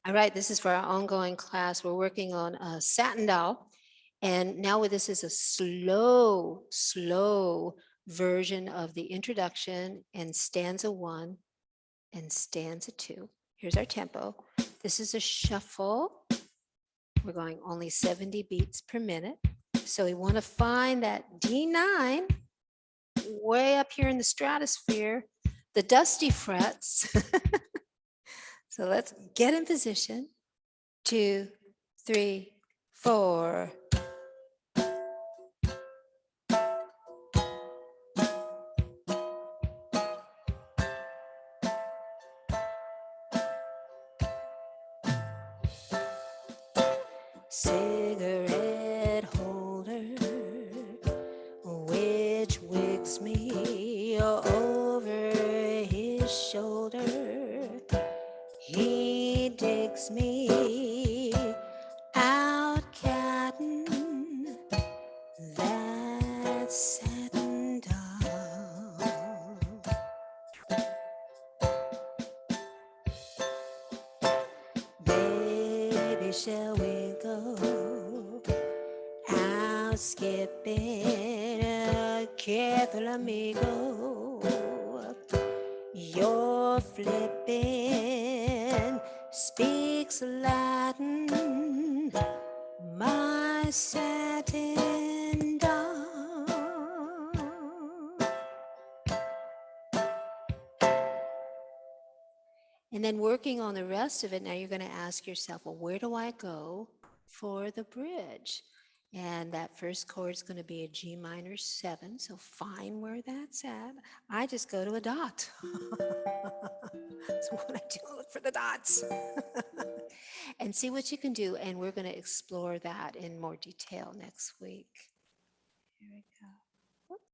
All right, this is for our ongoing class. We're working on a Satin doll. And now this is a slow version of the introduction and stanza 1 and stanza 2. Here's our tempo. This is a shuffle. We're going only 70 beats per minute. So we want to find that D9 way up here in the stratosphere, the dusty frets. So let's get in position. 2, 3, 4. Cigarette holder, which wicks me over his shoulder. He digs me out, cattin', that satin doll. Baby, shall we go out skipping? Careful, amigo, you're flipping. Speaks Latin, my satin doll. And then working on the rest of it, now you're going to ask yourself, well, where do I go for the bridge? And that first chord is going to be a G minor 7, so find where that's at. I just go to a dot. That's what I do, look for the dots. And see what you can do, and we're going to explore that in more detail next week. Here we go.